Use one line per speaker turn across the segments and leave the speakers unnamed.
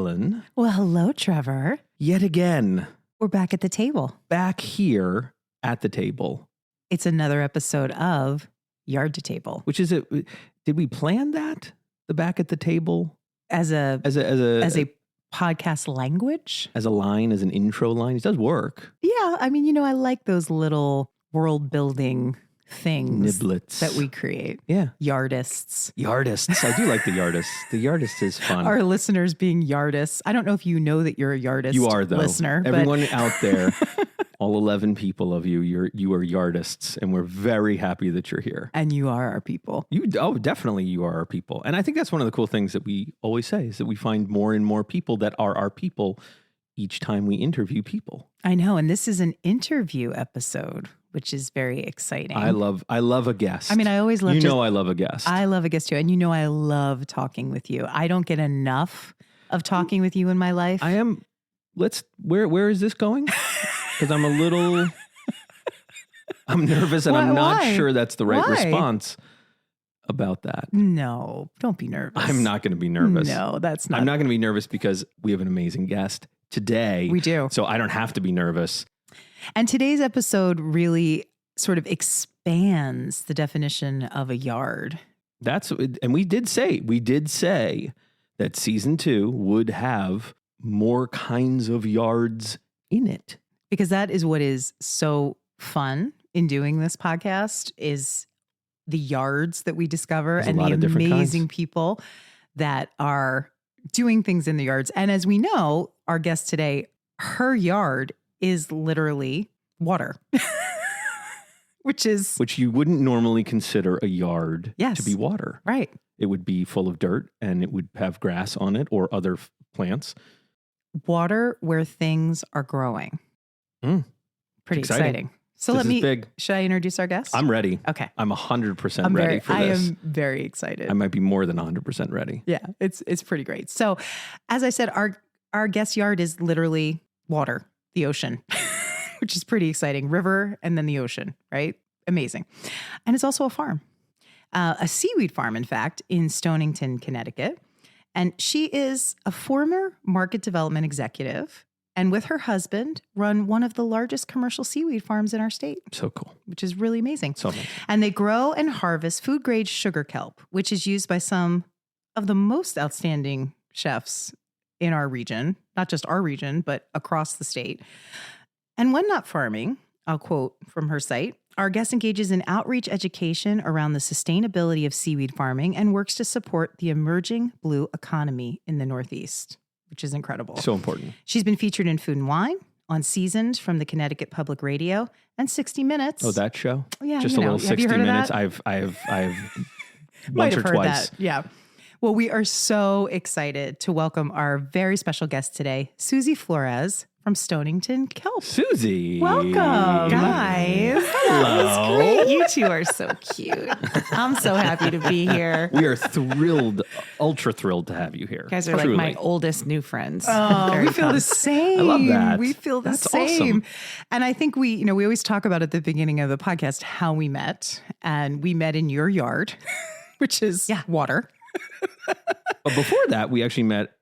Ellen.
Well, hello, Trevor.
Yet again.
We're back at the table.
Back here at the table.
It's another episode of Yard to Table.
Which is it? Did we plan that? The back at the table?
As a podcast language?
As a line, as an intro line? It does work.
Yeah. I mean, I like those little world building things
Niblets
that we create.
Yeah.
Yardists.
Yardists. I do like the yardists. The yardist is fun.
Our listeners being yardists. I don't know if you know that you're a yardist.
You are, though.
Listener.
Everyone out there, all 11 people of you, you are yardists, and we're very happy that you're here.
And you are our people.
Definitely you are our people. And I think that's one of the cool things that we always say is that we find more and more people that are our people each time we interview people.
I know. And this is an interview episode, which is very exciting.
I love a guest.
I mean, I always love
I love a guest.
I love a guest too. And I love talking with you. I don't get enough of talking with you in my life.
Where is this going? Because I'm nervous and I'm not sure that's the right response about that.
No, don't be nervous.
I'm not going to be nervous.
No, that's not.
I'm not going to be nervous because we have an amazing guest today.
We do.
So I don't have to be nervous.
And today's episode really sort of expands the definition of a yard.
And we did say that season 2 would have more kinds of yards in it.
Because that is what is so fun in doing this podcast is the yards that we discover and the amazing people that are doing things in the yards. And as we know, our guest today, her yard is literally water, which
you wouldn't normally consider a yard to be water.
Right.
It would be full of dirt and it would have grass on it or other plants.
Water where things are growing. Pretty exciting. So should I introduce our guest?
I'm ready.
Okay.
I'm 100% ready for this.
I am very excited.
I might be more than 100% ready.
Yeah, it's pretty great. So as I said, our guest yard is literally water, the ocean, which is pretty exciting. River and then the ocean, right? Amazing. And it's also a farm, a seaweed farm, in fact, in Stonington, Connecticut. And she is a former market development executive and with her husband run one of the largest commercial seaweed farms in our state.
So cool.
Which is really amazing.
So amazing.
And they grow and harvest food grade sugar kelp, which is used by some of the most outstanding chefs in our region, not just our region, but across the state. And when not farming, I'll quote from her site, our guest engages in outreach education around the sustainability of seaweed farming and works to support the emerging blue economy in the Northeast, which is incredible.
So important.
She's been featured in Food and Wine, on Seasoned from the Connecticut Public Radio, and 60 Minutes.
Oh, that show?
Yeah,
just a little 60 Minutes. I've once or twice.
That. Yeah. Well, we are so excited to welcome our very special guest today, Suzie Flores from Stonington, Kelp.
Suzie.
Welcome, guys.
Hello.
That was great. You two are so cute. I'm so happy to be here.
We are thrilled, ultra thrilled to have you here.
You guys are like my oldest new friends.
Oh, we feel the same.
I love that.
We feel the
That's
same.
Awesome.
And I think we always talk about at the beginning of the podcast how we met. And we met in your yard, which is water.
But before that, we actually met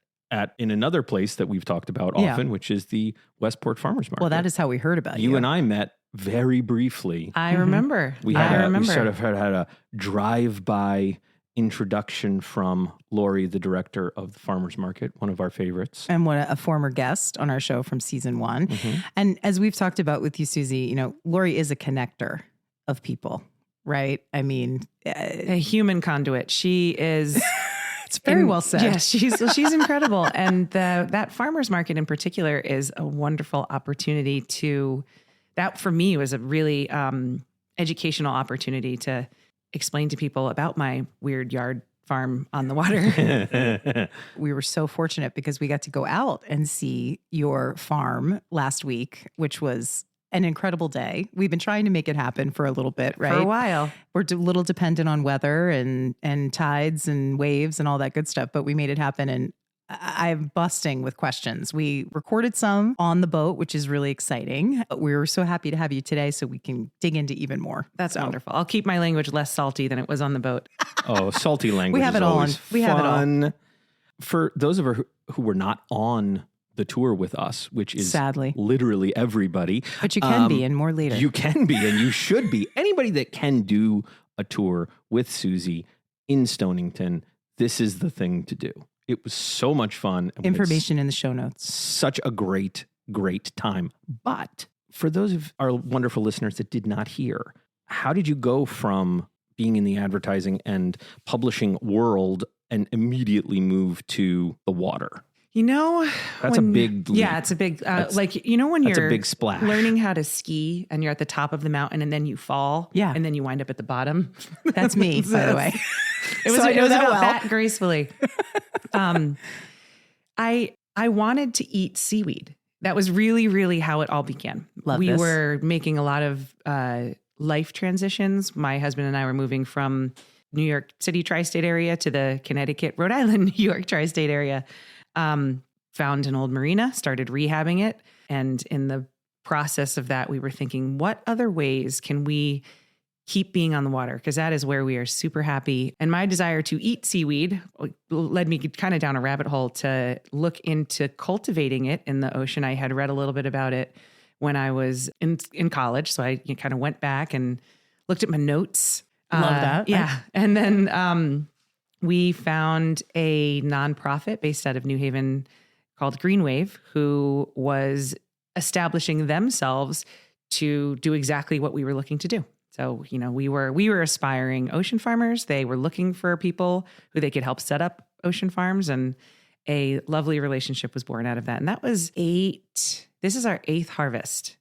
in another place that we've talked about often, which is the Westport Farmers Market.
Well, that is how we heard about you.
You and I met very briefly.
I remember.
We sort of had a drive-by introduction from Lori, the director of the Farmers Market, one of our favorites.
And a former guest on our show from season 1. Mm-hmm. And as we've talked about with you, Suzie, Lori is a connector of people, right? I mean,
a human conduit. She is...
It's very well said.
Yes, she's incredible. And that farmers market in particular is a wonderful opportunity that for me was a really educational opportunity to explain to people about my weird yard farm on the water.
We were so fortunate because we got to go out and see your farm last week, which was an incredible day. We've been trying to make it happen for a little bit, right?
For a while.
We're a little dependent on weather and tides and waves and all that good stuff, but we made it happen. And I'm busting with questions. We recorded some on the boat, which is really exciting. We were so happy to have you today so we can dig into even more.
That's wonderful. I'll keep my language less salty than it was on the boat.
Oh, salty language.
We have it all. We have it all.
for those of us who were not on the tour with us, which is
Sadly.
literally everybody.
But you can be, and more later.
You can be, and you should be. Anybody that can do a tour with Suzie in Stonington, this is the thing to do. It was so much fun.
Information in the show notes.
Such a great time. But for those of our wonderful listeners that did not hear, how did you go from being in the advertising and publishing world and immediately move to the water? That's a big leap.
Yeah, it's a big, when
that's
you're
a big splash.
learning how to ski and you're at the top of the mountain and then you fall.
Yeah.
And then you wind up at the bottom.
That's me, by the way.
It was,
So I know that
about
well.
that gracefully. I wanted to eat seaweed. That was really, really how it all began. We
this.
were making a lot of life transitions. My husband and I were moving from New York City tri-state area to the Connecticut, Rhode Island, New York tri-state area. Found an old marina, started rehabbing it. And in the process of that, we were thinking, what other ways can we keep being on the water? Because that is where we are super happy. And my desire to eat seaweed led me kind of down a rabbit hole to look into cultivating it in the ocean. I had read a little bit about it when I was in college. So I kind of went back and looked at my notes.
Love that.
Yeah. And then we found a nonprofit based out of New Haven called Green Wave, who was establishing themselves to do exactly what we were looking to do. So, we were aspiring ocean farmers. They were looking for people who they could help set up ocean farms, and a lovely relationship was born out of that. And that was this is our 8th harvest.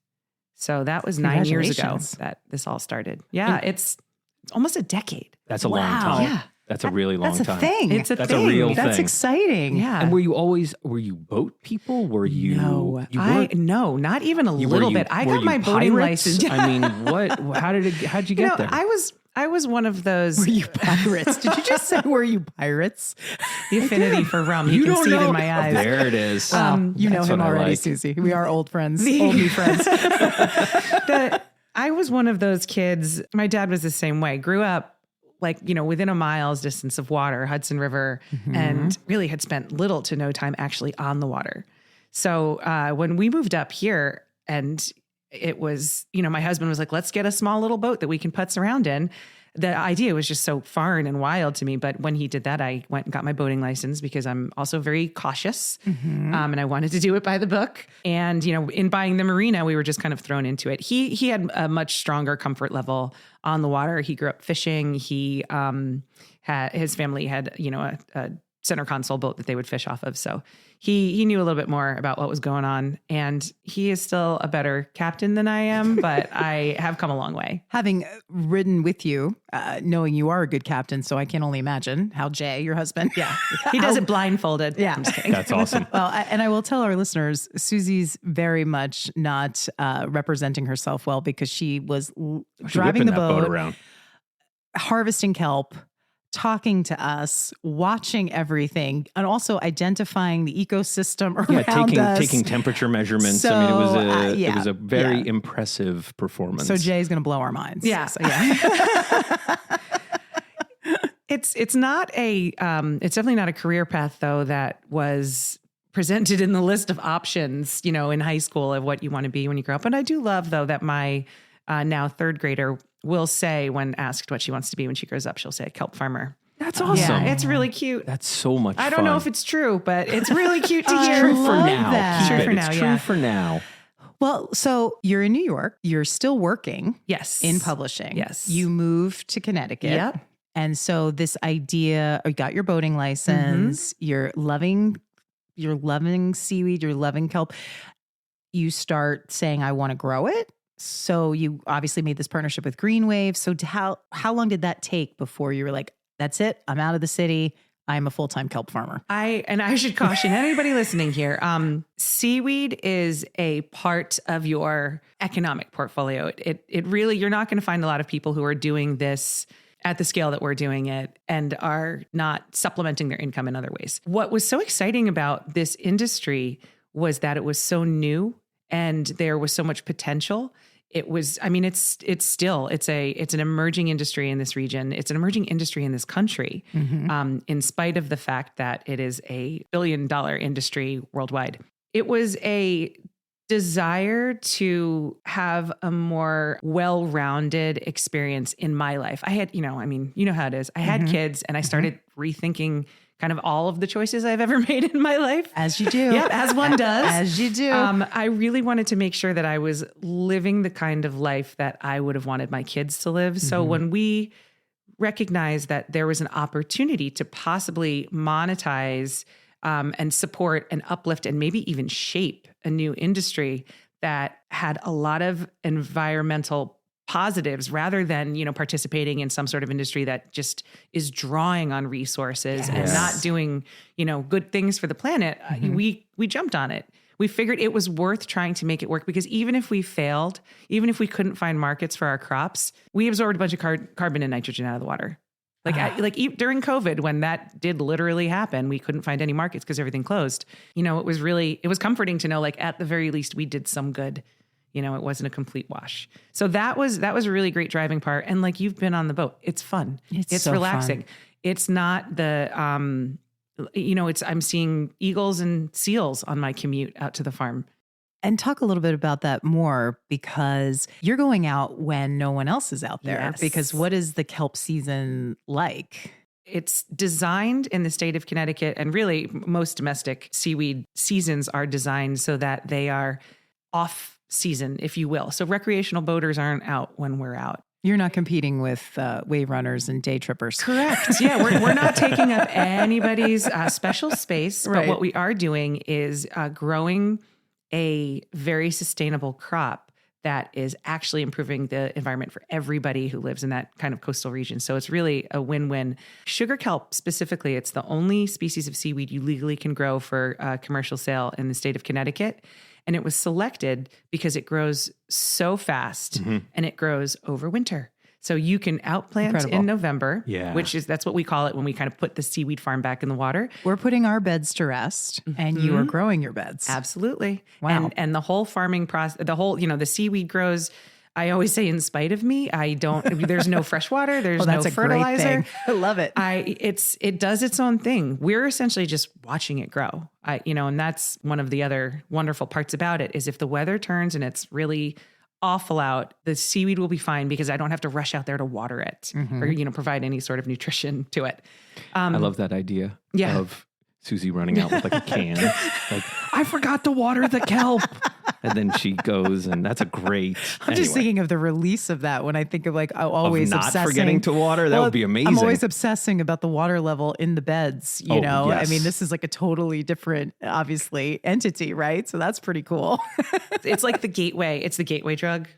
So that was 9 years ago
Congratulations.
that this all started. Yeah. It's almost a decade.
That's a long time.
Yeah.
That's a really long time.
That's a thing.
It's a
That's
thing.
a real
That's
thing.
exciting.
Yeah.
And were you boat people? Were you?
No,
you weren't-
no, not even a
were
little
you-
bit. I
were
got
you
my boating
pirates?
license.
I mean, what? How'd you get there?
I was one of those.
Were you pirates? Did you just say, were you pirates?
The affinity for rum. You can
don't
see it
know.
in my eyes.
There it is.
You know
That's
him
what I
already,
like.
Suzie. We are old friends, old new friends.
I was one of those kids. My dad was the same way. Grew up within a mile's distance of water, Hudson River, and really had spent little to no time actually on the water. So when we moved up here, and it was, my husband was like, let's get a small little boat that we can putz around in. The idea was just so foreign and wild to me. But when he did that, I went and got my boating license because I'm also very cautious. And I wanted to do it by the book. And, in buying the marina, we were just kind of thrown into it. He had a much stronger comfort level on the water. He grew up fishing. He his family had, a center console boat that they would fish off of. So he knew a little bit more about what was going on, and he is still a better captain than I am, but I have come a long way.
Having ridden with you, knowing you are a good captain, so I can only imagine how Jay, your husband,
He does it blindfolded.
Yeah.
I'm just kidding.
That's awesome.
Well, and I will tell our listeners, Suzie's very much not representing herself well because she was driving
Whipping
the
that boat
boat,
around.
harvesting kelp, talking to us, watching everything, and also identifying the ecosystem around us.
Taking temperature measurements.
So,
I mean, it was a
yeah.
very impressive performance.
So Jay's going to blow our minds.
Yeah.
So, yeah.
It's definitely not a career path though that was presented in the list of options, in high school of what you want to be when you grow up. And I do love though that my now 3rd grader will say when asked what she wants to be when she grows up, she'll say a kelp farmer.
That's awesome.
Yeah, it's really cute.
That's so much fun.
I don't know if it's true, but it's really cute to hear.
true for
love
now.
that.
Keep
True
it.
for now,
It's true
yeah.
for now.
Well, so you're in New York. You're still working
Yes.
in publishing.
Yes.
You moved to Connecticut.
Yep.
And so this idea, you got your boating license, you're loving seaweed, you're loving kelp. You start saying, I want to grow it. So you obviously made this partnership with Green Wave. So how long did that take before you were like, that's it, I'm out of the city, I'm a full-time kelp farmer?
I should caution anybody listening here. Seaweed is a part of your economic portfolio. It really, you're not going to find a lot of people who are doing this at the scale that we're doing it and are not supplementing their income in other ways. What was so exciting about this industry was that it was so new and there was so much potential. it was, I mean, it's an emerging industry in this region. It's an emerging industry in this country, in spite of the fact that it is a billion-dollar industry worldwide. It was a desire to have a more well-rounded experience in my life. I had, you know how it is. I had kids and I started rethinking kind of all of the choices I've ever made in my life.
As you do.
Yeah, as one does.
As you do.
I really wanted to make sure that I was living the kind of life that I would have wanted my kids to live. So when we recognized that there was an opportunity to possibly monetize and support and uplift and maybe even shape a new industry that had a lot of environmental positives rather than, participating in some sort of industry that just is drawing on resources and not doing, good things for the planet. We jumped on it. We figured it was worth trying to make it work because even if we failed, even if we couldn't find markets for our crops, we absorbed a bunch of carbon and nitrogen out of the water. During COVID, when that did literally happen, we couldn't find any markets because everything closed. It was comforting to know, like, at the very least, we did some good. It wasn't a complete wash. So that was a really great driving part. And like, you've been on the boat. It's fun. It's so relaxing. Fun. It's not the, I'm seeing eagles and seals on my commute out to the farm.
And talk a little bit about that more, because you're going out when no one else is out there.
Yes.
Because what is the kelp season like?
It's designed in the state of Connecticut, and really most domestic seaweed seasons are designed so that they are off season, if you will. So recreational boaters aren't out when we're out.
You're not competing with wave runners and day trippers.
Correct. Yeah, we're not taking up anybody's special space. But what we are doing is growing a very sustainable crop that is actually improving the environment for everybody who lives in that kind of coastal region. So it's really a win-win. Sugar kelp specifically, it's the only species of seaweed you legally can grow for commercial sale in the state of Connecticut. And it was selected because it grows so fast and it grows over winter. So you can outplant in November, that's what we call it when we kind of put the seaweed farm back in the water.
We're putting our beds to rest and you are growing your beds.
Absolutely.
Wow.
And the whole farming process, the seaweed grows, I always say, in spite of me. There's no fresh water. There's no fertilizer.
I love it.
It does its own thing. We're essentially just watching it grow. And that's one of the other wonderful parts about it is if the weather turns and it's really awful out, the seaweed will be fine because I don't have to rush out there to water it or, provide any sort of nutrition to it.
I love that idea of Suzie running out with like a can. Like, I forgot to water the kelp. And then she goes, and that's a great.
I'm just thinking of the release of that when I think of like always
not
obsessing.
Forgetting to water. That would be amazing.
I'm always obsessing about the water level in the beds. You know,
yes.
I mean, this is like a totally different, obviously, entity, right? So that's pretty cool.
It's like the gateway. It's the gateway drug.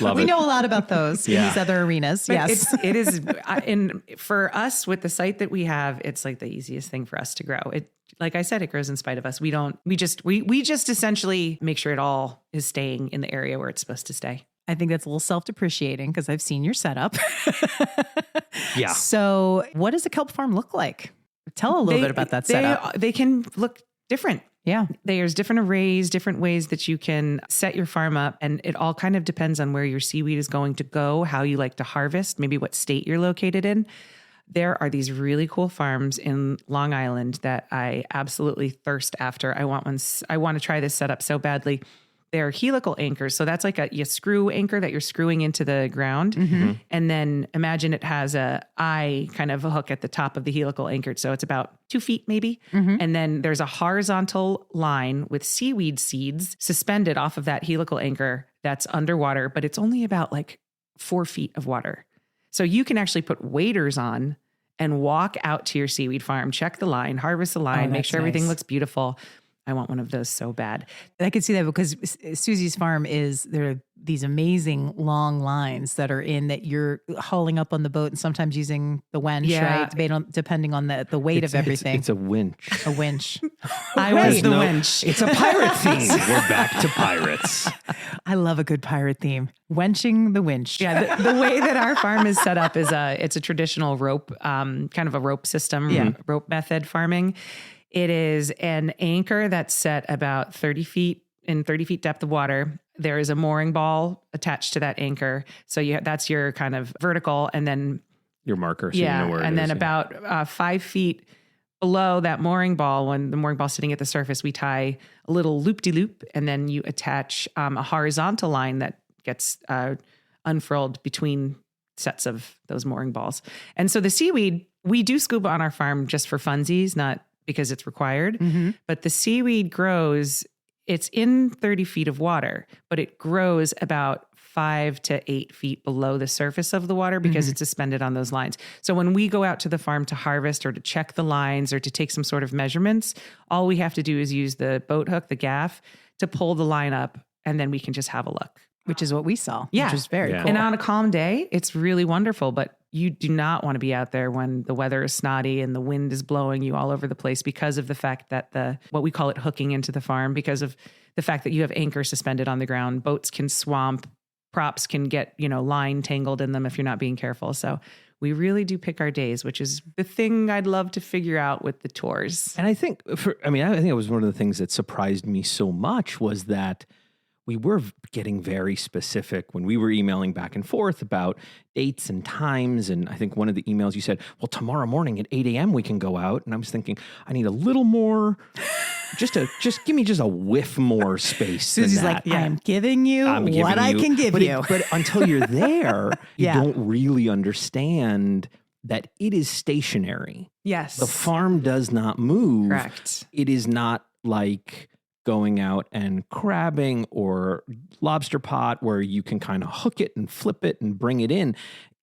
We know a lot about those in these other arenas.
But
yes,
it is. And for us, with the site that we have, it's like the easiest thing for us to grow. Like I said, it grows in spite of us. We just essentially make sure it all is staying in the area where it's supposed to stay.
I think that's a little self-depreciating because I've seen your setup.
Yeah.
So what does a kelp farm look like? Tell a little bit about that setup.
They can look different.
Yeah.
There's different arrays, different ways that you can set your farm up. And it all kind of depends on where your seaweed is going to go, how you like to harvest, maybe what state you're located in. There are these really cool farms in Long Island that I absolutely thirst after. I want to try this setup so badly. They're helical anchors. So that's like a screw anchor that you're screwing into the ground. Mm-hmm. And then imagine it has a eye kind of a hook at the top of the helical anchor. So it's about 2 feet maybe. Mm-hmm. And then there's a horizontal line with seaweed seeds suspended off of that helical anchor that's underwater, but it's only about like 4 feet of water. So you can actually put waders on and walk out to your seaweed farm, check the line, harvest the line, make sure everything looks beautiful. I want one of those so bad.
I can see that because Suzie's farm there are these amazing long lines that are in that you're hauling up on the boat and sometimes using the winch, right? Depending on the weight of everything.
It's a winch.
A winch.
I was the winch.
It's a pirate theme. We're back to pirates.
I love a good pirate theme. Wenching the winch.
Yeah, the way that our farm is set up is it's a traditional rope, kind of a rope system, rope method farming. It is an anchor that's set about 30 feet in 30 feet depth of water. there is a mooring ball attached to that anchor. So that's your kind of vertical, and then
your marker. So you know where it
and
is,
then about 5 feet below that mooring ball, when the mooring ball's sitting at the surface, we tie a little loop-de-loop, and then you attach a horizontal line that gets unfurled between sets of those mooring balls. And so the seaweed, we do scuba on our farm just for funsies, not because it's required, but the seaweed grows, it's in 30 feet of water, but it grows about 5 to 8 feet below the surface of the water because it's suspended on those lines. So when we go out to the farm to harvest or to check the lines or to take some sort of measurements, all we have to do is use the boat hook, the gaff, to pull the line up, and then we can just have a look.
Which is what we saw,
Yeah.
which is very cool.
And on a calm day, it's really wonderful, but you do not want to be out there when the weather is snotty and the wind is blowing you all over the place because of the fact that what we call it hooking into the farm, because of the fact that you have anchors suspended on the ground, boats can swamp, props can get, line tangled in them if you're not being careful. So we really do pick our days, which is the thing I'd love to figure out with the tours.
And I think I think it was one of the things that surprised me so much was that we were getting very specific when we were emailing back and forth about dates and times. And I think one of the emails you said, well, tomorrow morning at 8 a.m. we can go out. And I was thinking, I need a little more, just give me just a whiff more space.
Susie's like, I'm giving you what I can give you.
But until you're there, you don't really understand that it is stationary.
Yes.
The farm does not move.
Correct.
It is not like going out and crabbing or lobster pot where you can kind of hook it and flip it and bring it in.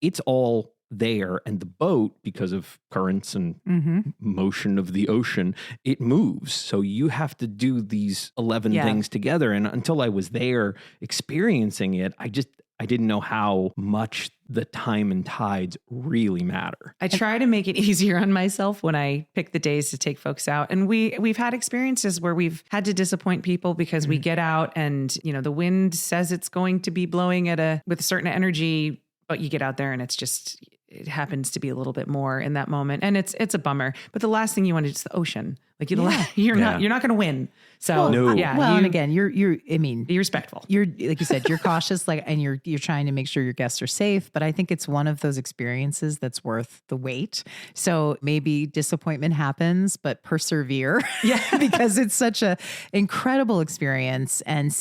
It's all there. And the boat, because of currents and motion of the ocean, it moves. So you have to do these 11 things together. And until I was there experiencing it, I didn't know how much the time and tides really matter.
I try to make it easier on myself when I pick the days to take folks out. And we've had experiences where we've had to disappoint people because we get out and, the wind says it's going to be blowing with a certain energy, but you get out there and it happens to be a little bit more in that moment. And it's a bummer. But the last thing you want to do is the ocean. Like you're not going to win. So
and again,
be respectful.
You're, like you said, you're cautious, and you're trying to make sure your guests are safe. But I think it's one of those experiences that's worth the wait. So maybe disappointment happens, but persevere.
Yeah.
Because it's such a incredible experience. And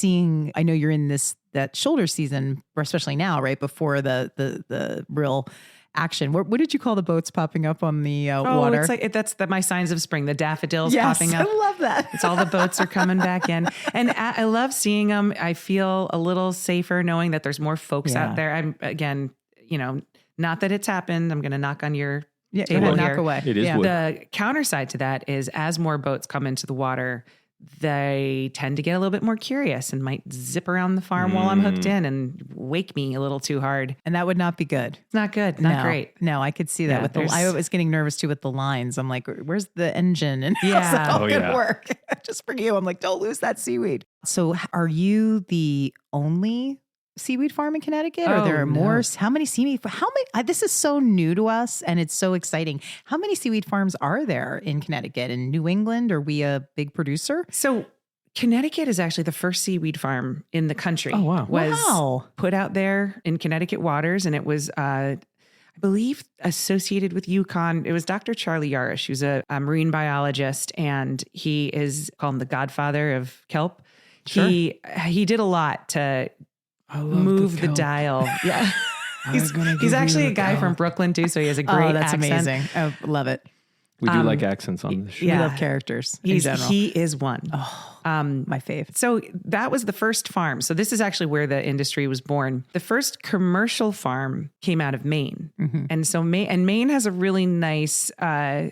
I know you're in that shoulder season, or especially now, right before the real action. What did you call the boats popping up on the water?
It's like that's my signs of spring. The daffodils popping up.
I love that.
It's all the boats are coming back in, and I love seeing them. I feel a little safer knowing that there's more folks out there. I'm again, not that it's happened. I'm going to knock on your table here.
Knock away.
It is wood.
The counter side to that is as more boats come into the water, they tend to get a little bit more curious and might zip around the farm while I'm hooked in and wake me a little too hard.
And that would not be good.
It's not good. Not great.
No, I could see that I was getting nervous too with the lines. I'm like, where's the engine? And how's that all going to work? Just for you. I'm like, don't lose that seaweed. So are you the only seaweed farm in Connecticut? Or there are more? How many seaweed? This is so new to us and it's so exciting. How many seaweed farms are there in Connecticut? In New England, are we a big producer?
So Connecticut is actually the first seaweed farm in the country.
Oh, wow.
Was put out there in Connecticut waters. And it was, I believe, associated with UConn. It was Dr. Charlie Yarish, who's a marine biologist, and he is called the godfather of kelp. Sure. He did a lot to move the dial. Yeah. He's actually a guy from Brooklyn too, so he has a great accent.
Amazing. I love it.
We do like accents on this show.
We love characters in general.
He is one.
My fave.
So that was the first farm. So this is actually where the industry was born. The first commercial farm came out of Maine. And so Maine has a really nice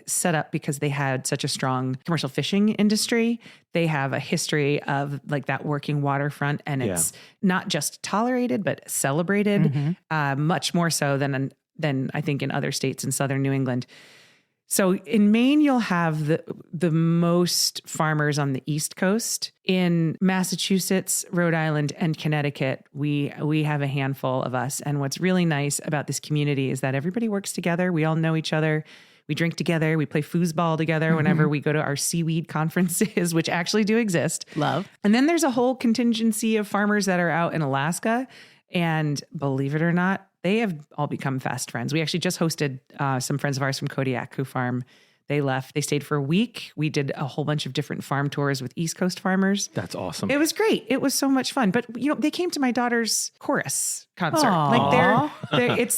setup because they had such a strong commercial fishing industry. They have a history of like that working waterfront, and it's not just tolerated, but celebrated, much more so than I think in other states in Southern New England. So in Maine, you'll have the most farmers on the East Coast. In Massachusetts, Rhode Island, and Connecticut, we have a handful of us. And what's really nice about this community is that everybody works together. We all know each other. We drink together. We play foosball together whenever we go to our seaweed conferences, which actually do exist.
Love.
And then there's a whole contingency of farmers that are out in Alaska. And believe it or not, they have all become fast friends. We actually just hosted some friends of ours from Kodiak who farm. They left. They stayed for a week. We did a whole bunch of different farm tours with East Coast farmers.
That's awesome.
It was great. It was so much fun. But they came to my daughter's chorus concert.
Aww.
Like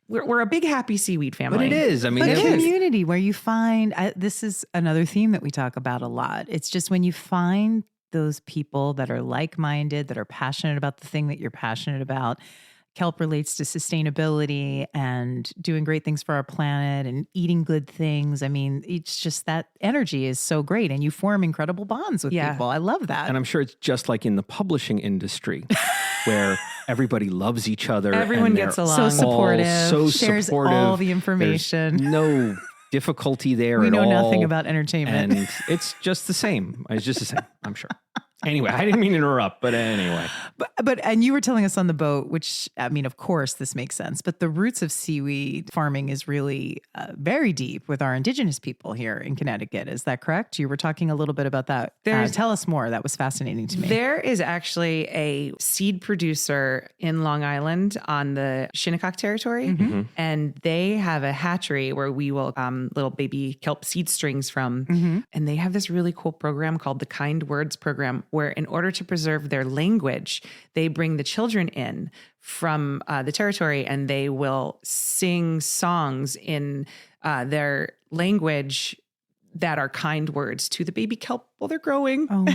we're a big happy seaweed family.
But it is. I mean,
But
it is.
community where you find, this is another theme that we talk about a lot. It's just when you find those people that are like-minded, that are passionate about the thing that you're passionate about. Kelp relates to sustainability and doing great things for our planet and eating good things. I mean, it's just that energy is so great and you form incredible bonds with people. I love that.
And I'm sure it's just like in the publishing industry where everybody loves each other.
Everyone
and
gets
they're
along.
so supportive.
So
shares
supportive.
all the information.
There's no difficulty there
We
at
know
all.
nothing about entertainment.
And it's just the same. It's just the same, I'm sure. Anyway, I didn't mean to interrupt, but anyway.
And you were telling us on the boat, which, I mean, of course, this makes sense, but the roots of seaweed farming is really very deep with our indigenous people here in Connecticut. Is that correct? You were talking a little bit about that. Tell us more. That was fascinating to me.
There is actually a seed producer in Long Island on the Shinnecock territory, and they have a hatchery where we will little baby kelp seed strings from. And they have this really cool program called the Kind Words Program, where in order to preserve their language, they bring the children in from the territory and they will sing songs in their language that are kind words to the baby kelp while they're growing.
Oh my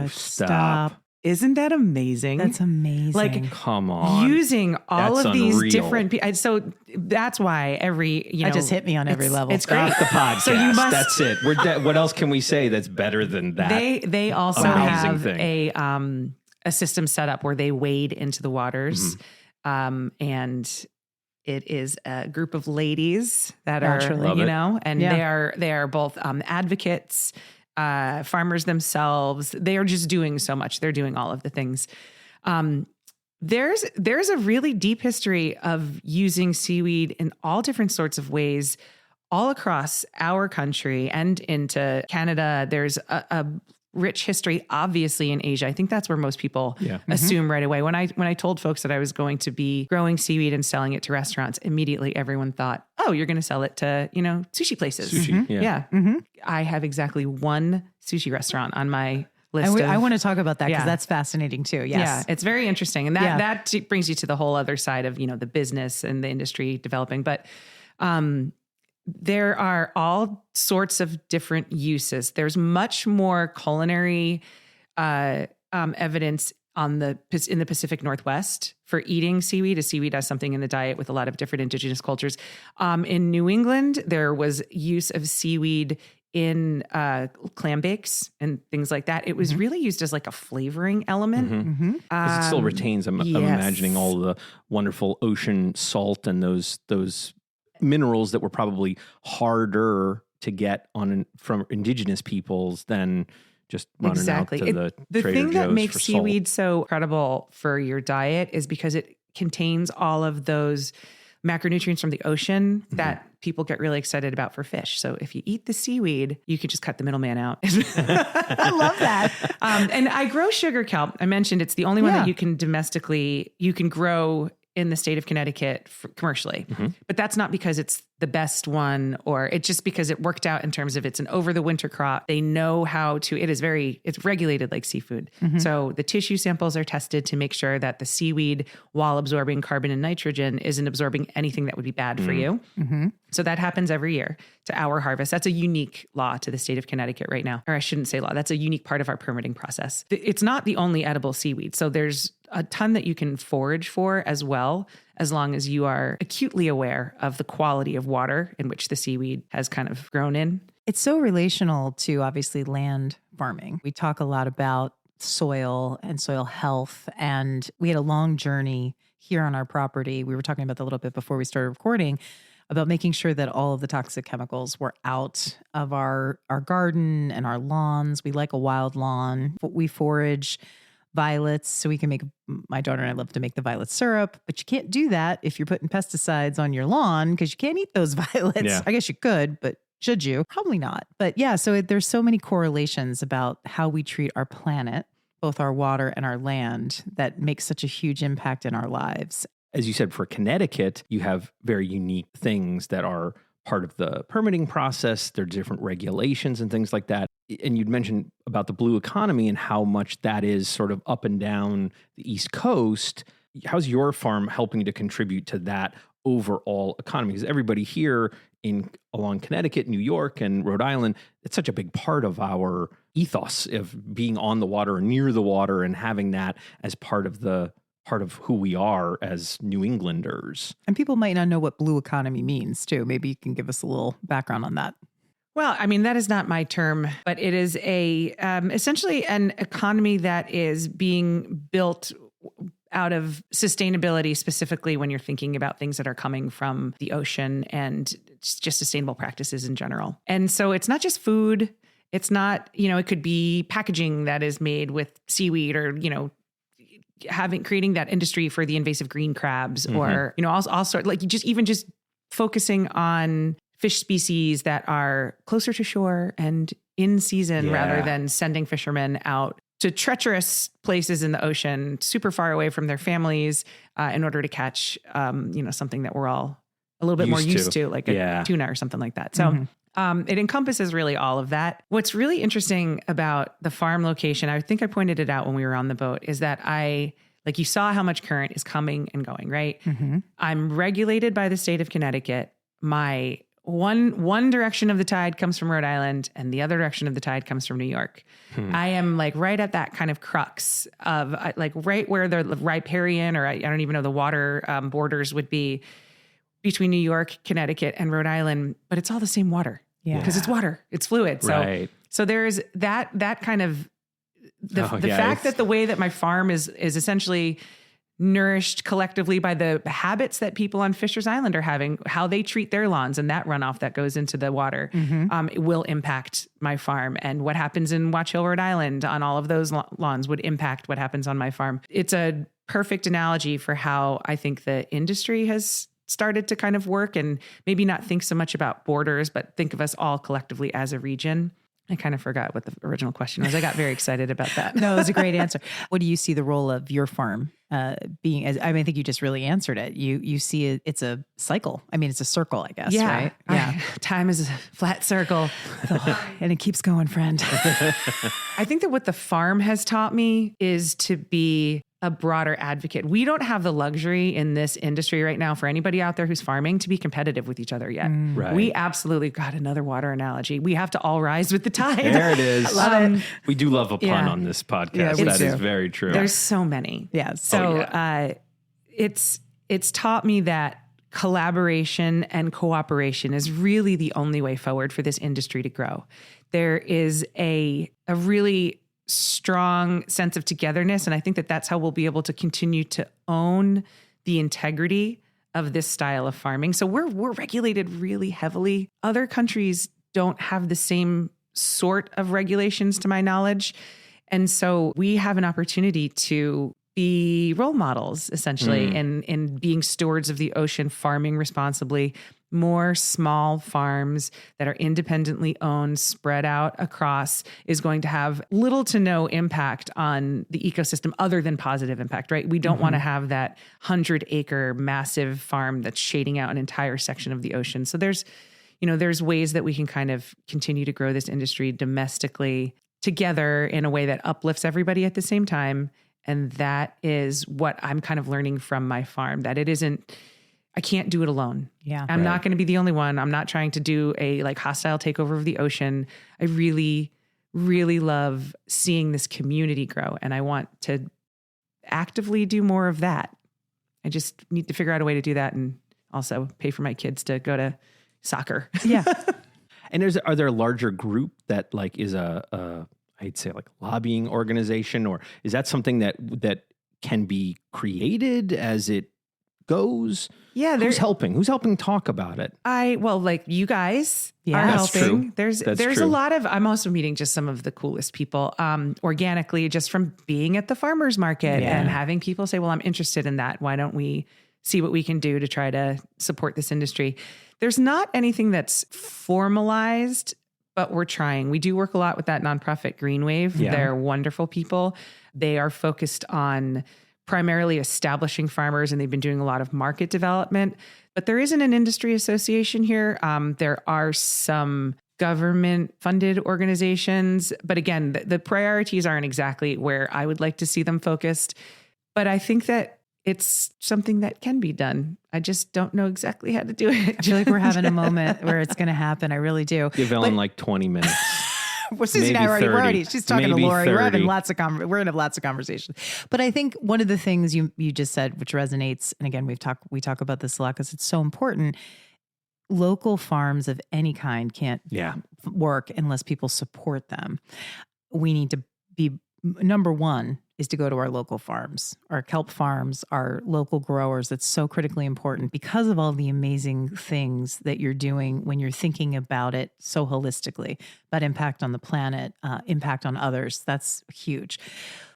gosh.
Stop.
Isn't that amazing?
That's amazing.
Like,
come on.
using all
That's
of these
unreal.
different people. So that's why
that just hit me on every level.
It's great.
Stop the podcast.
So you must-
That's it. What else can we say that's better than that?
They also
amazing
have
thing.
a system set up where they wade into the waters, and it is a group of ladies that
Naturally.
are,
Love it.
and they are both advocates, farmers themselves. They are just doing so much. They're doing all of the things. There's a really deep history of using seaweed in all different sorts of ways all across our country and into Canada. There's a rich history, obviously, in Asia. I think that's where most people assume right away. When I told folks that I was going to be growing seaweed and selling it to restaurants, immediately everyone thought, oh, you're going to sell it to, sushi places.
Sushi. Yeah.
I have exactly one sushi restaurant on my list.
I want to talk about that because
Yeah.
that's fascinating too. Yes.
Yeah, it's very interesting. And that brings you to the whole other side of, the business and the industry developing. But there are all sorts of different uses. There's much more culinary evidence in the Pacific Northwest for eating seaweed, as seaweed has something in the diet with a lot of different indigenous cultures. In New England, there was use of seaweed in clam bakes and things like that. It was really used as like a flavoring element.
Because it still retains, I'm imagining all the wonderful ocean salt and those minerals that were probably harder to get from indigenous peoples than just running out to the Trader
thing that
Joe's
makes
for
seaweed
salt.
so incredible for your diet is because it contains all of those macronutrients from the ocean that people get really excited about for fish. So if you eat the seaweed, you could just cut the middleman out.
I love that.
And I grow sugar kelp. I mentioned it's the only one that you can grow in the state of Connecticut commercially. But that's not because it's the best one, or it's just because it worked out in terms of it's an over the winter crop. They know how to, it's regulated like seafood. So the tissue samples are tested to make sure that the seaweed, while absorbing carbon and nitrogen, isn't absorbing anything that would be bad for you. So that happens every year to our harvest. That's a unique law to the state of Connecticut right now. Or I shouldn't say law. That's a unique part of our permitting process. It's not the only edible seaweed. So there's a ton that you can forage for as well, as long as you are acutely aware of the quality of water in which the seaweed has kind of grown in.
It's so relational to obviously land farming. We talk a lot about soil and soil health, and we had a long journey here on our property. We were talking about that a little bit before we started recording, about making sure that all of the toxic chemicals were out of our garden and our lawns. We like a wild lawn. We forage violets. So we can make, my daughter and I love to make the violet syrup, but you can't do that if you're putting pesticides on your lawn because you can't eat those violets.
Yeah.
I guess you could, but should you? Probably not. But yeah, so there's so many correlations about how we treat our planet, both our water and our land, that makes such a huge impact in our lives.
As you said, for Connecticut, you have very unique things that are part of the permitting process. There are different regulations and things like that. And you'd mentioned about the blue economy and how much that is sort of up and down the East Coast. How's your farm helping to contribute to that overall economy? Because everybody here along Connecticut, New York, and Rhode Island, it's such a big part of our ethos of being on the water or near the water and having that as part of who we are as New Englanders.
And people might not know what blue economy means too. Maybe you can give us a little background on that.
Well, I mean, that is not my term, but it is essentially an economy that is being built out of sustainability, specifically when you're thinking about things that are coming from the ocean and just sustainable practices in general. And so it's not just food. It's not, it could be packaging that is made with seaweed or, creating that industry for the invasive green crabs or, all sorts, like just focusing on fish species that are closer to shore and in season rather than sending fishermen out to treacherous places in the ocean, super far away from their families, in order to catch, something that we're all a little bit more used to, like a tuna or something like that. So it encompasses really all of that. What's really interesting about the farm location, I think I pointed it out when we were on the boat, is that you saw how much current is coming and going, right?
Mm-hmm.
I'm regulated by the state of Connecticut. My one direction of the tide comes from Rhode Island and the other direction of the tide comes from New York. I am right at that kind of crux of right where the riparian, or I don't even know, the water borders would be between New York, Connecticut, and Rhode Island, but it's all the same water.
Yeah.
Because it's water, it's fluid. So there's that kind of the fact that the way that my farm is essentially nourished collectively by the habits that people on Fisher's Island are having, how they treat their lawns and that runoff that goes into the water, it will impact my farm. And what happens in Watch Hill, Rhode Island on all of those lawns would impact what happens on my farm. It's a perfect analogy for how I think the industry has started to kind of work and maybe not think so much about borders, but think of us all collectively as a region. I kind of forgot what the original question was. I got very excited about that.
No, it was a great answer. What do you see the role of your farm being? I think you just really answered it. You see it's a cycle. I mean, it's a circle, I guess, right?
Yeah. Time is a flat circle.
And it keeps going, friend.
I think that what the farm has taught me is to be a broader advocate. We don't have the luxury in this industry right now for anybody out there who's farming to be competitive with each other yet.
Right.
We absolutely got another water analogy. We have to all rise with the tide.
There it is.
Love it.
We do love a pun on this podcast.
Yeah,
that is very true.
There's so many.
Yeah.
So it's taught me that collaboration and cooperation is really the only way forward for this industry to grow. There is a really strong sense of togetherness. And I think that that's how we'll be able to continue to own the integrity of this style of farming. So we're regulated really heavily. Other countries don't have the same sort of regulations to my knowledge. And so we have an opportunity to be role models, essentially, in being stewards of the ocean, farming responsibly. More small farms that are independently owned, spread out across, is going to have little to no impact on the ecosystem other than positive impact, right? We don't want to have that 100-acre massive farm that's shading out an entire section of the ocean. So there's ways that we can kind of continue to grow this industry domestically together in a way that uplifts everybody at the same time. And that is what I'm kind of learning from my farm, that I can't do it alone.
Yeah.
I'm not going to be the only one. I'm not trying to do a hostile takeover of the ocean. I really, really love seeing this community grow. And I want to actively do more of that. I just need to figure out a way to do that and also pay for my kids to go to soccer.
Yeah.
And are there a larger group that is I'd say lobbying organization, or is that something that can be created as it goes?
Yeah,
Who's helping? Who's helping talk about it?
Like you guys are
That's
helping.
true.
There's a lot of, I'm also meeting just some of the coolest people organically just from being at the farmer's market and having people say, well, I'm interested in that. Why don't we see what we can do to try to support this industry? There's not anything that's formalized, but we're trying. We do work a lot with that nonprofit Green Wave.
Yeah.
They're wonderful people. They are focused on primarily establishing farmers, and they've been doing a lot of market development. But there isn't an industry association here. There are some government-funded organizations. But again, the priorities aren't exactly where I would like to see them focused. But I think that it's something that can be done. I just don't know exactly how to do it.
I feel like we're having a moment where it's going to happen. I really do.
Give Ellen like 20 minutes.
Well, Suzie and I
Maybe
we're
30.
she's talking
Maybe
to Lori.
30.
We're having lots of we're going to have lots of conversations. But I think one of the things you just said, which resonates, and again, we talk about this a lot because it's so important. Local farms of any kind can't work unless people support them. We need to be, number one is to go to our local farms, our kelp farms, our local growers. That's so critically important because of all the amazing things that you're doing when you're thinking about it so holistically, about impact on the planet, impact on others. That's huge.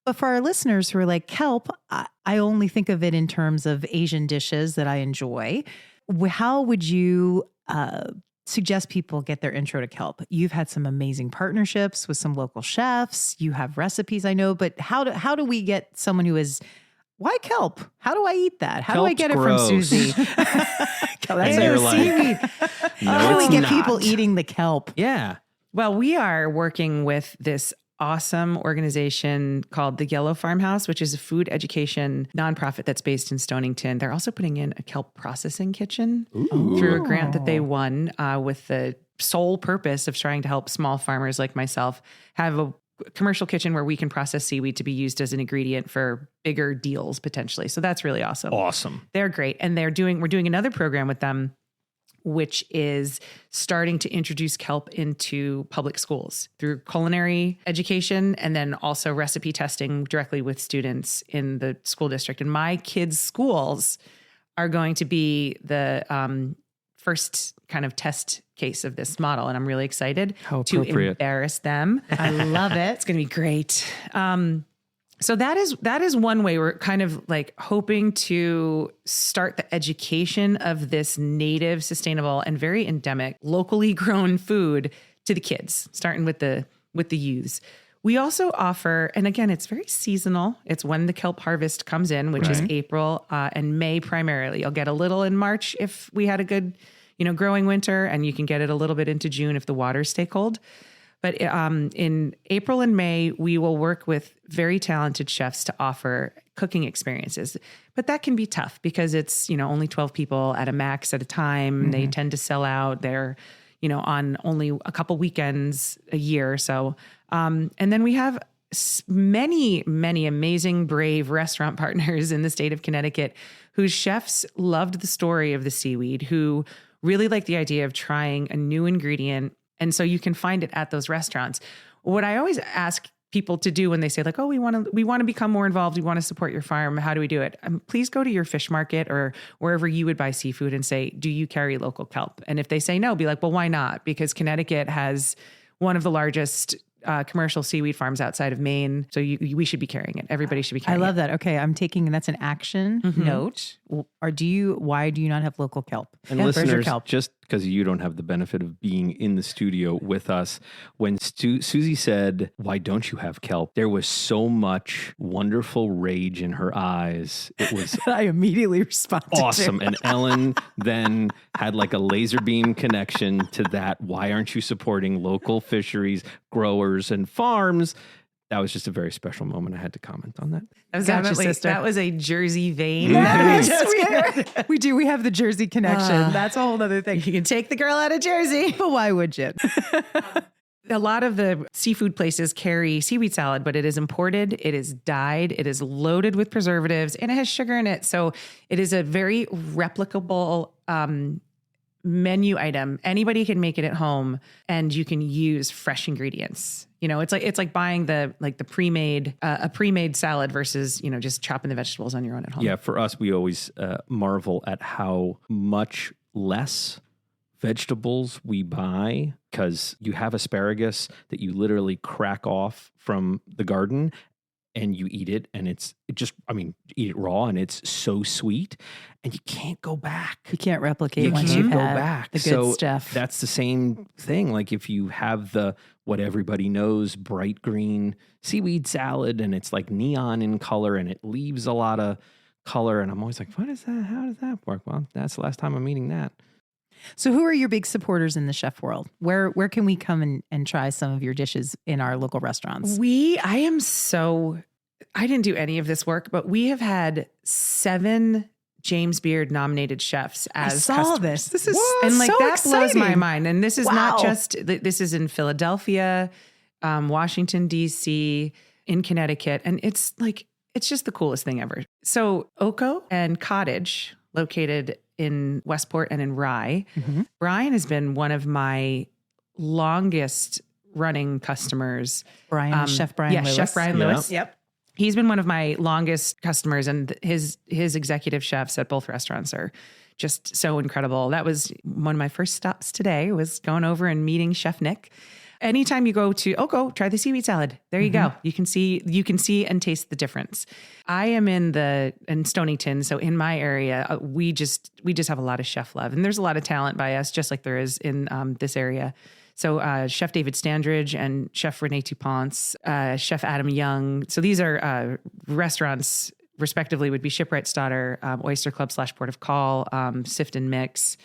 But for our listeners who are like, kelp, I only think of it in terms of Asian dishes that I enjoy. How would you suggest people get their intro to kelp? You've had some amazing partnerships with some local chefs. You have recipes, I know, but how do we get someone who is, why kelp? How do I eat that? How do I get it from Suzie? That's
you're
like, seaweed.
No,
How do we
it's
get
not.
people eating the kelp?
Yeah.
Well, we are working with this awesome organization called the Yellow Farmhouse, which is a food education nonprofit that's based in Stonington. They're also putting in a kelp processing kitchen through a grant that they won with the sole purpose of trying to help small farmers like myself have a commercial kitchen where we can process seaweed to be used as an ingredient for bigger deals potentially. So that's really awesome.
Awesome.
They're great. And we're doing another program with them, which is starting to introduce kelp into public schools through culinary education and then also recipe testing directly with students in the school district. And my kids' schools are going to be the first kind of test case of this model. And I'm really excited to embarrass them.
I love it.
It's going to be great. So that is one way we're kind of like hoping to start the education of this native, sustainable, and very endemic, locally grown food to the kids, starting with the youths. We also offer, and again, it's very seasonal. It's when the kelp harvest comes in, which is April and May primarily. You'll get a little in March if we had a good, growing winter, and you can get it a little bit into June if the waters stay cold. But in April and May, we will work with very talented chefs to offer cooking experiences. But that can be tough because it's, only 12 people at a max at a time. Mm-hmm. They tend to sell out. They're, on only a couple weekends a year or so. And then we have many, many amazing, brave restaurant partners in the state of Connecticut whose chefs loved the story of the seaweed, who really like the idea of trying a new ingredient. And so you can find it at those restaurants. What I always ask people to do when they say like, oh, we want to become more involved. We want to support your farm. How do we do it? Please go to your fish market or wherever you would buy seafood and say, do you carry local kelp? And if they say no, be like, well, why not? Because Connecticut has one of the largest commercial seaweed farms outside of Maine. So we should be carrying it. Everybody should be carrying it.
I love that. Okay. I'm taking, that's an action note. Why do you not have local kelp?
And listeners, just because you don't have the benefit of being in the studio with us, when Suzie said, why don't you have kelp? There was so much wonderful rage in her eyes. It was
I immediately responded.
Awesome. And Ellen then had like a laser beam connection to that. Why aren't you supporting local fisheries, growers, and farms? That was just a very special moment. I had to comment on that.
That was a Jersey vein.
We do. We have the Jersey connection. That's a whole other thing.
You can take the girl out of Jersey.
But why would you?
A lot of the seafood places carry seaweed salad, but it is imported, it is dyed, it is loaded with preservatives, and it has sugar in it. So it is a very replicable menu item. Anybody can make it at home, and you can use fresh ingredients. You know, it's like buying the pre-made a pre-made salad versus, you know, just chopping the vegetables on your own at home.
Yeah, for us, we always marvel at how much less vegetables we buy, because you have asparagus that you literally crack off from the garden and you eat it, and you eat it raw, and it's so sweet, and you can't go back.
You can't replicate
You
once
can't
you've
go
had
back.
the good
So
stuff.
that's the same thing. Like if you have what everybody knows, bright green seaweed salad, and it's like neon in color, and it leaves a lot of color, and I'm always like, what is that? How does that work? Well, that's the last time I'm eating that.
So who are your big supporters in the chef world? Where can we come and try some of your dishes in our local restaurants?
I didn't do any of this work, but we have had 7 James Beard nominated chefs as
I saw
customers.
this. This is
And like
so
that
exciting.
blows my mind. And this is not
Wow.
just, this is in Philadelphia, Washington, D.C., in Connecticut. And it's just the coolest thing ever. So Oko and Cottage, located in Westport and in Rye.
Mhm.
Brian has been one of my longest running customers.
Chef Brian Lewis.
Chef Brian
Yeah.
Lewis.
Yep.
He's been one of my longest customers, and his executive chefs at both restaurants are just so incredible. That was one of my first stops today, was going over and meeting Chef Nick. Anytime you go to Oko, try the seaweed salad. There you go. You can see and taste the difference. I am in Stonington, so in my area, we just have a lot of chef love, and there's a lot of talent by us, just like there is in this area. So Chef David Standridge and Chef Renee Tupance, Chef Adam Young. So these are restaurants, respectively, would be Shipwright's Daughter, Oyster Club / Port of Call, Sift and Mix.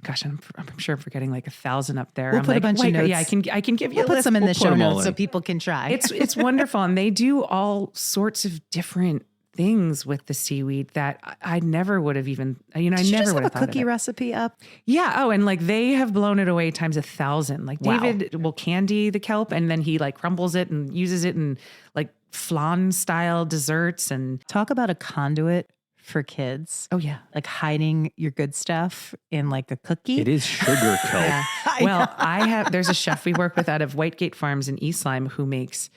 Gosh, I'm sure I'm forgetting like 1,000 up there.
We'll put a bunch of notes.
Yeah, I can give you
We'll
a
put
list.
some in the
We'll put
show
them all
notes so
in.
people can try.
It's wonderful, and they do all sorts of different things with the seaweed that I never would have even, I
Did you
never
just
would
have a
have thought
cookie
of it.
recipe up?
Yeah. Oh, and like they have blown it away times 1,000. Like
Wow.
David will candy the kelp, and then he like crumbles it and uses it in like flan style desserts. And
Talk about a conduit for kids.
oh yeah.
Like hiding your good stuff in like a cookie.
It is sugar kelp.
Yeah. Well, there's a chef we work with out of Whitegate Farms in East Lyme who makes,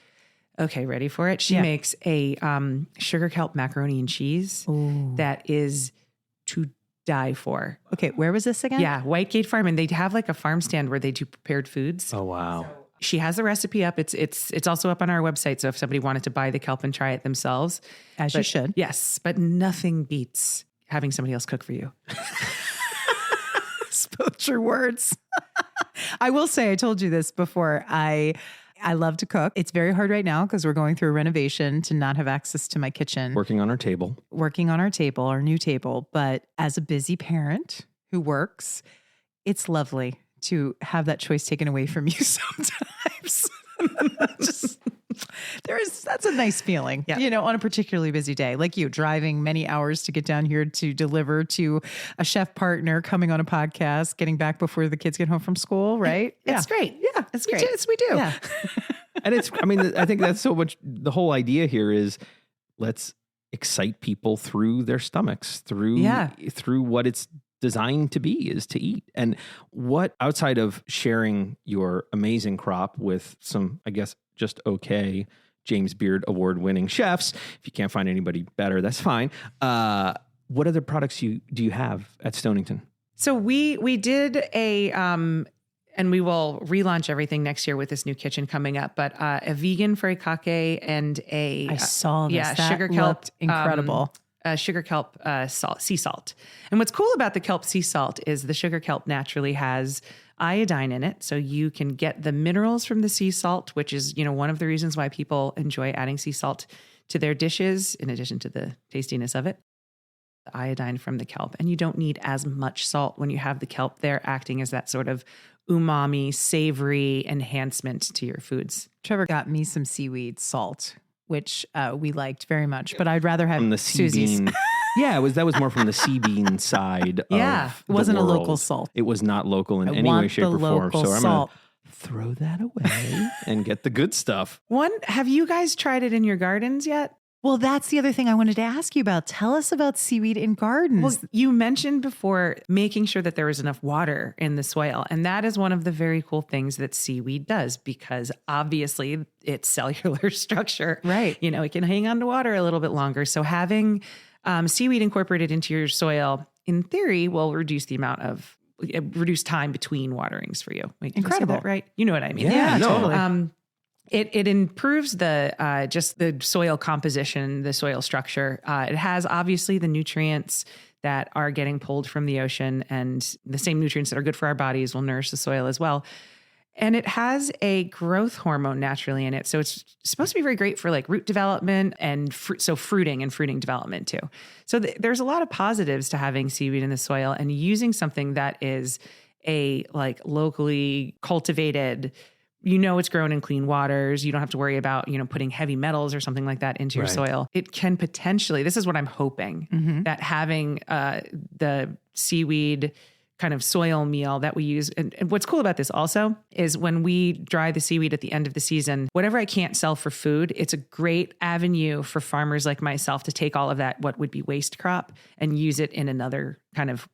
okay, ready for it? She
Yeah.
makes a sugar kelp macaroni and cheese
Ooh.
that is to die for.
Okay, where was this again?
Yeah, Whitegate Farm, and they have like a farm stand where they do prepared foods.
Oh, wow.
She has the recipe up. It's also up on our website. So if somebody wanted to buy the kelp and try it themselves,
As you should.
Yes, but nothing beats having somebody else cook for you.
Spoke your words. I will say, I told you this before. I love to cook. It's very hard right now because we're going through a renovation to not have access to my kitchen,
Working on our table.
working on our table, our new table. But as a busy parent who works, it's lovely to have that choice taken away from you sometimes. That's a nice feeling,
Yeah.
you know, on a particularly busy day, like you driving many hours to get down here to deliver to a chef partner, coming on a podcast, getting back before the kids get home from school, right?
It's great.
Yeah,
It's
we
great.
do. Yes, we do.
Yeah.
And I think that's so much, the whole idea here is let's excite people through their stomachs, through what it's designed to be, is to eat. And what, outside of sharing your amazing crop with some, I guess, just okay James Beard award-winning chefs, if you can't find anybody better, that's fine. What other products do you have at Stonington?
So we did and we will relaunch everything next year with this new kitchen coming up, but a vegan furikake and
I saw this.
Yeah,
That
sugar kelp,
looked incredible.
Sugar kelp sea salt. And what's cool about the kelp sea salt is the sugar kelp naturally has iodine in it. So you can get the minerals from the sea salt, which is, you know, one of the reasons why people enjoy adding sea salt to their dishes, in addition to the tastiness of it. The iodine from the kelp. And you don't need as much salt when you have the kelp there acting as that sort of umami, savory enhancement to your foods.
Trevor got me some seaweed salt, which we liked very much, but I'd rather have
From the sea
Susie's.
bean. Yeah, that was more from the sea bean side.
Yeah,
of
it wasn't
the
a
world.
local salt.
It was not local in
I
any way,
want
shape,
the
or form.
local
So I'm
salt.
going to throw that away and get the good stuff.
Have you guys tried it in your gardens yet?
Well, that's the other thing I wanted to ask you about. Tell us about seaweed in gardens.
Well, you mentioned before making sure that there was enough water in the soil. And that is one of the very cool things that seaweed does, because obviously its cellular structure,
Right.
It can hang on to water a little bit longer. So having seaweed incorporated into your soil, in theory, will reduce time between waterings for you. Wait, did I say
Incredible.
that right? You know what I mean?
Yeah, no.
totally.
It improves the just the soil composition, the soil structure. It has obviously the nutrients that are getting pulled from the ocean, and the same nutrients that are good for our bodies will nourish the soil as well. And it has a growth hormone naturally in it. So it's supposed to be very great for like root development and fruiting development too. So there's a lot of positives to having seaweed in the soil and using something that is a like locally cultivated. It's grown in clean waters. You don't have to worry about, putting heavy metals or something like that into your soil. It can potentially, this is what I'm hoping, that having the seaweed kind of soil meal that we use. And what's cool about this also is when we dry the seaweed at the end of the season, whatever I can't sell for food, it's a great avenue for farmers like myself to take all of that, what would be waste crop, and use it in another kind of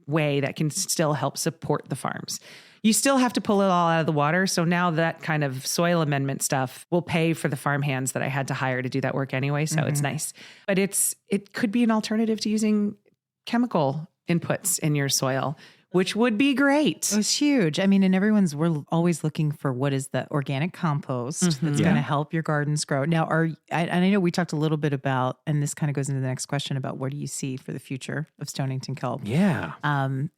way that can still help support the farms. You still have to pull it all out of the water. So now that kind of soil amendment stuff will pay for the farm hands that I had to hire to do that work anyway. So it's nice. But it could be an alternative to using chemical inputs in your soil, which would be great.
It was huge. I mean, and we're always looking for what is the organic compost that's going to help your gardens grow. Now, and I know we talked a little bit about, and this kind of goes into the next question about what do you see for the future of Stonington Kelp?
Yeah.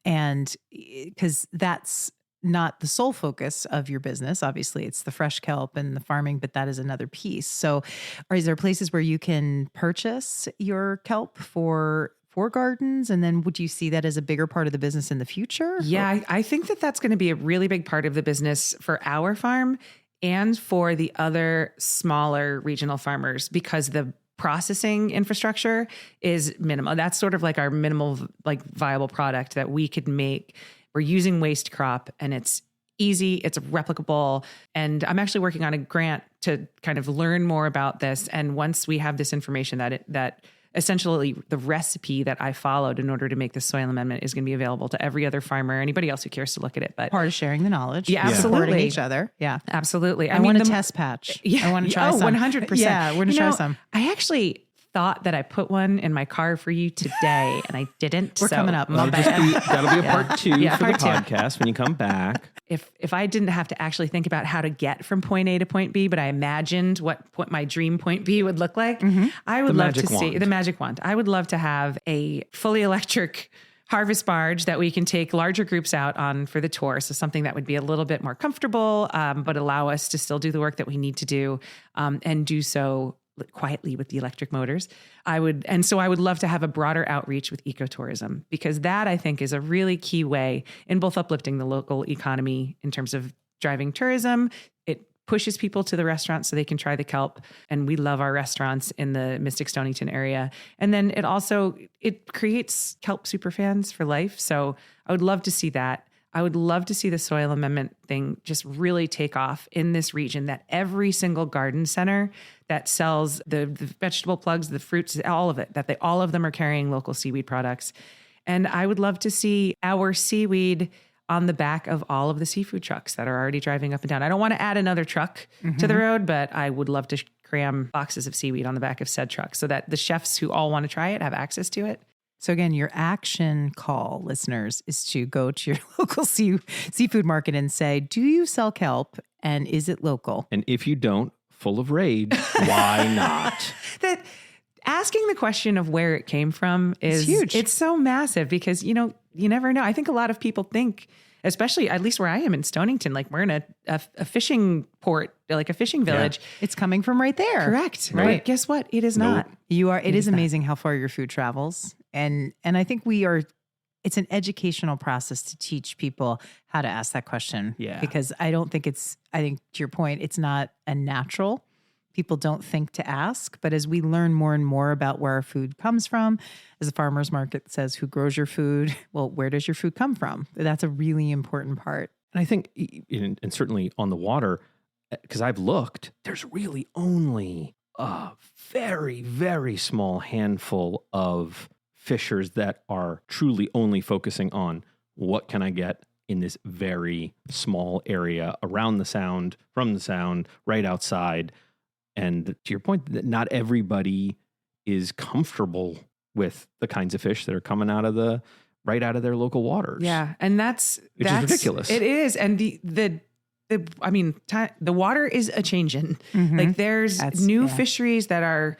And because that's not the sole focus of your business. Obviously, it's the fresh kelp and the farming, but that is another piece. So is there places where you can purchase your kelp for gardens? And then would you see that as a bigger part of the business in the future?
Yeah, I think that that's going to be a really big part of the business for our farm and for the other smaller regional farmers, because the processing infrastructure is minimal. That's sort of like our minimal, like viable product that we could make. We're using waste crop, and it's easy, it's replicable. And I'm actually working on a grant to kind of learn more about this. And once we have this information that essentially the recipe that I followed in order to make this soil amendment is going to be available to every other farmer, anybody else who cares to look at it. But
part of sharing the knowledge.
Yeah,
Supporting
absolutely.
each other. Yeah.
Absolutely.
I want a test patch.
Yeah.
I want to try some.
100%.
Yeah, we're going to try some.
I actually thought that I put one in my car for you today, and I didn't.
We're coming up.
That'll be a part two for the podcast when you come back.
If I didn't have to actually think about how to get from point A to point B, but I imagined what my dream point B would look like, I would love to see the magic wand. I would love to have a fully electric harvest barge that we can take larger groups out on for the tour. So something that would be a little bit more comfortable, but allow us to still do the work that we need to do, and do so quietly with the electric motors. I would love to have a broader outreach with ecotourism, because that I think is a really key way in both uplifting the local economy in terms of driving tourism. It pushes people to the restaurants so they can try the kelp. And we love our restaurants in the Mystic Stonington area. And then it creates kelp superfans for life. So I would love to see that. I would love to see the soil amendment thing just really take off in this region, that every single garden center that sells the vegetable plugs, the fruits, all of it, that all of them are carrying local seaweed products. And I would love to see our seaweed on the back of all of the seafood trucks that are already driving up and down. I don't want to add another truck to the road, but I would love to cram boxes of seaweed on the back of said trucks so that the chefs who all want to try it have access to it.
So again, your action call, listeners, is to go to your local seafood market and say, do you sell kelp, and is it local?
And if you don't, full of rage, why not?
That asking the question of where it came from is
huge.
It's so massive, because, you never know. I think a lot of people think, especially at least where I am in Stonington, like we're in a fishing port, like a fishing village.
Yeah. It's coming from right there.
Correct.
Right.
But guess what? It is not.
You are. It is amazing how far your food travels. And I think it's an educational process to teach people how to ask that question.
Yeah.
Because I think to your point, it's not a natural. People don't think to ask, but as we learn more and more about where our food comes from, as the farmer's market says, who grows your food? Well, where does your food come from? That's a really important part.
And I think, and certainly on the water, because I've looked, there's really only a very, very small handful of fishers that are truly only focusing on what can I get in this very small area around the sound, from the sound, right outside. And to your point, that not everybody is comfortable with the kinds of fish that are coming right out of their local waters.
Yeah. And that's
is ridiculous.
It is. And the water is a changing.
Mhm.
Like there's new fisheries that are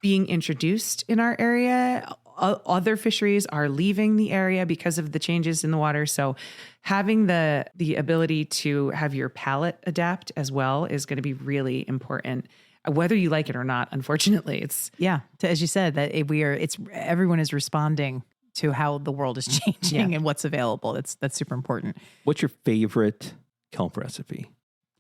being introduced in our area. Other fisheries are leaving the area because of the changes in the water. So having the ability to have your palate adapt as well is going to be really important, whether you like it or not. Unfortunately, it's
as you said, that everyone is responding to how the world is changing and what's available. That's super important.
What's your favorite kelp recipe?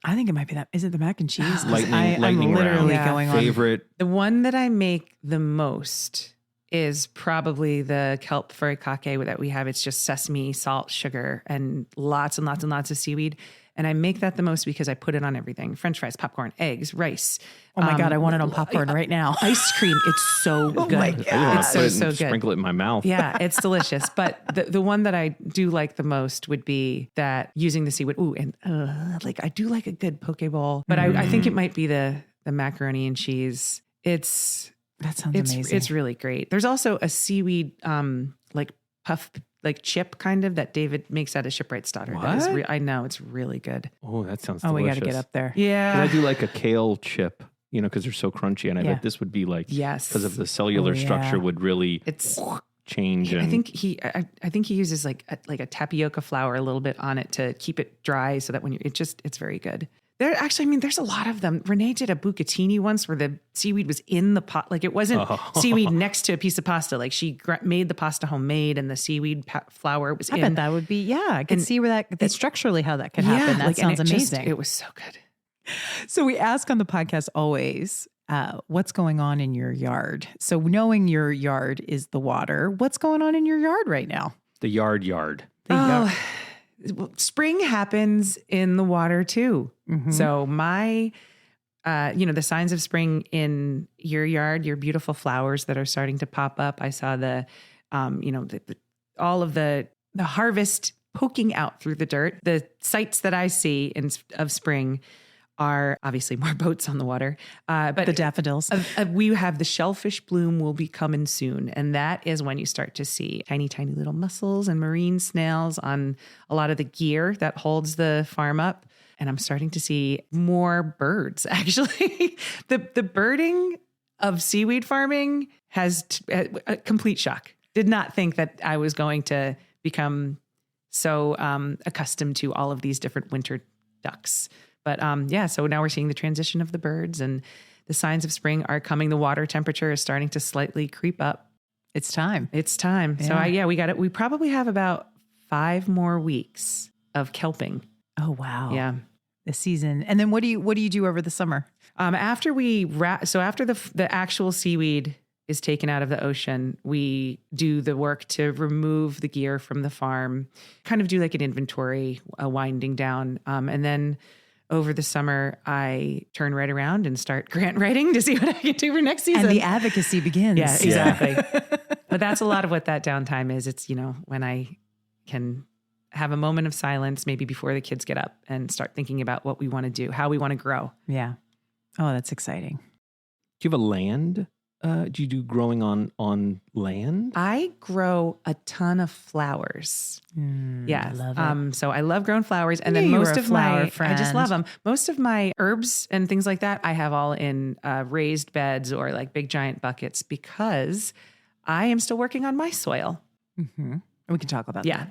I think it might be that. Is it the mac and cheese? 'Cause
Lightning
I'm literally
round.
going on.
Favorite?
the one that I make the most is probably the kelp furikake that we have. It's just sesame, salt, sugar, and lots and lots and lots of seaweed. And I make that the most because I put it on everything. French fries, popcorn, eggs, rice.
Oh my God, I want it on popcorn right now.
Ice cream. It's so good.
my God.
It's so good.
Sprinkle it in my mouth.
Yeah, it's delicious. But the one that I do like the most would be that using the seaweed. Ooh, and I do like a good poke bowl. But I think it might be the macaroni and cheese.
That sounds amazing.
It's really great. There's also a seaweed puff chip kind of that David makes out of shipwright's daughter.
What?
I know, it's really good.
Oh, that sounds
we
delicious.
got to get up there.
Yeah.
I do like a kale chip, because they're so crunchy. And I bet this would be like,
yes,
because of the cellular structure would really change.
I think he uses like a tapioca flour a little bit on it to keep it dry so that when it's very good. There's a lot of them. Renee did a bucatini once where the seaweed was in the pot. Like it wasn't seaweed next to a piece of pasta. Like she made the pasta homemade and the seaweed flour was in.
I bet that would be, I can see where that structurally how that could happen. That sounds amazing.
It was so good.
So we ask on the podcast always, what's going on in your yard? So knowing your yard is the water, what's going on in your yard right now?
The yard.
Spring happens in the water too. Mm-hmm. So my, the signs of spring in your yard, your beautiful flowers that are starting to pop up. I saw all of the harvest poking out through the dirt. The sights that I see of spring are obviously more boats on the water. But
the daffodils.
We have the shellfish bloom will be coming soon. And that is when you start to see tiny, tiny little mussels and marine snails on a lot of the gear that holds the farm up. And I'm starting to see more birds, actually. The birding of seaweed farming has a complete shock. Did not think that I was going to become so accustomed to all of these different winter ducks. But so now we're seeing the transition of the birds and the signs of spring are coming. The water temperature is starting to slightly creep up.
It's time.
Yeah. So we got it. We probably have about 5 more weeks of kelping.
Oh, wow.
Yeah.
The season. And then what do you do over the summer?
After after the actual seaweed is taken out of the ocean, we do the work to remove the gear from the farm, kind of do like an inventory, a winding down. And then over the summer, I turn right around and start grant writing to see what I can do for next season.
And the advocacy begins.
Yeah, exactly. But that's a lot of what that downtime is. It's, when I can have a moment of silence, maybe before the kids get up and start thinking about what we want to do, how we want to grow.
Yeah. Oh, that's exciting.
Do you have a land? Do you do growing on land?
I grow a ton of flowers.
I love it.
So I love growing flowers, and then most of I just love them. Most of my herbs and things like that, I have all in raised beds or like big giant buckets because I am still working on my soil.
Mm-hmm. We can talk about that.
Yeah.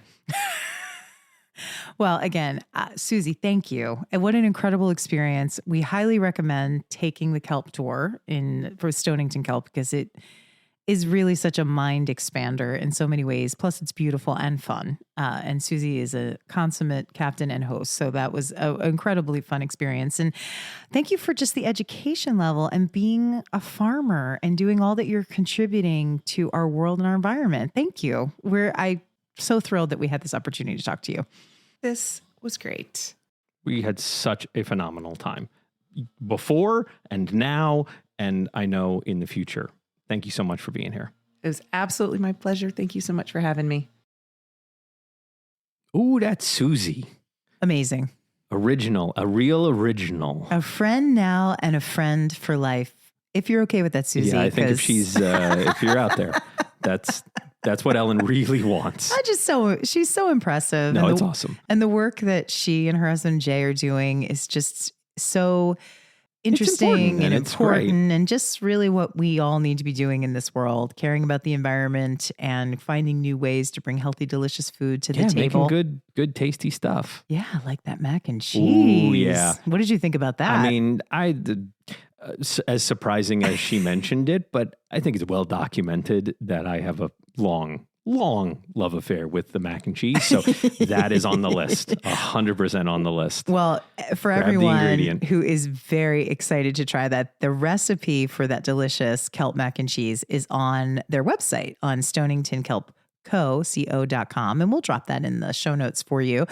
Well, again, Suzie, thank you. And what an incredible experience. We highly recommend taking the Kelp tour for Stonington Kelp because it is really such a mind expander in so many ways. Plus, it's beautiful and fun. And Suzie is a consummate captain and host. So that was an incredibly fun experience. And thank you for just the education level and being a farmer and doing all that you're contributing to our world and our environment. Thank you. I'm so thrilled that we had this opportunity to talk to you.
This was great.
We had such a phenomenal time before and now, and I know in the future. Thank you so much for being here.
It was absolutely my pleasure. Thank you so much for having me.
Ooh, that's Suzie.
Amazing.
Original, a real original.
A friend now and a friend for life. If you're okay with that, Suzie.
Yeah, I think if she's, if you're out there, that's what Ellen really wants.
She's so impressive.
No, it's awesome.
And the work that she and her husband Jay are doing is just so interesting and important and just really what we all need to be doing in this world, caring about the environment and finding new ways to bring healthy, delicious food to the table.
Making good, tasty stuff.
Yeah, like that mac and cheese.
Ooh, yeah.
What did you think about that?
I mean, as surprising as she mentioned it, but I think it's well documented that I have a long love affair with the mac and cheese. So that is on the list, 100% on the list.
Well, for everyone who is very excited to try that, the recipe for that delicious kelp mac and cheese is on their website on stoningtonkelp.com. And we'll drop that in the show notes for you.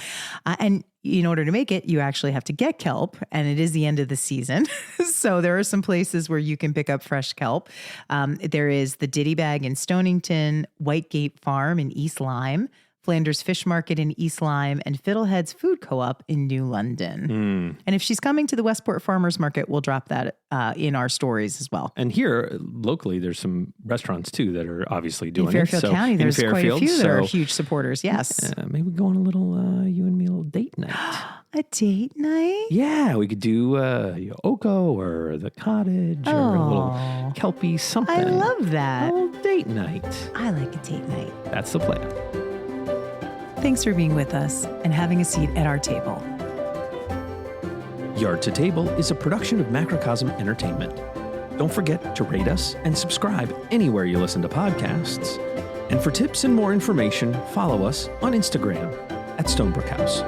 And in order to make it, you actually have to get kelp, and it is the end of the season. So there are some places where you can pick up fresh kelp. There is the Ditty Bag in Stonington, Whitegate Farm in East Lyme, Flanders Fish Market in East Lyme, and Fiddlehead's Food Co-op in New London. And if she's coming to the Westport Farmers Market, we'll drop that in our stories as well.
And here, locally, there's some restaurants, too, that are obviously doing
in Fairfield County, there's quite a few that are huge supporters, yes.
Maybe we go on a little, you and me, a little date night.
A date night?
Yeah, we could do Oko or the cottage or a little Kelpie something.
I love that.
A little date night.
I like a date night.
That's the plan.
Thanks for being with us and having a seat at our table.
Yard to Table is a production of Macrocosm Entertainment. Don't forget to rate us and subscribe anywhere you listen to podcasts. And for tips and more information, follow us on Instagram @Stonebrook House.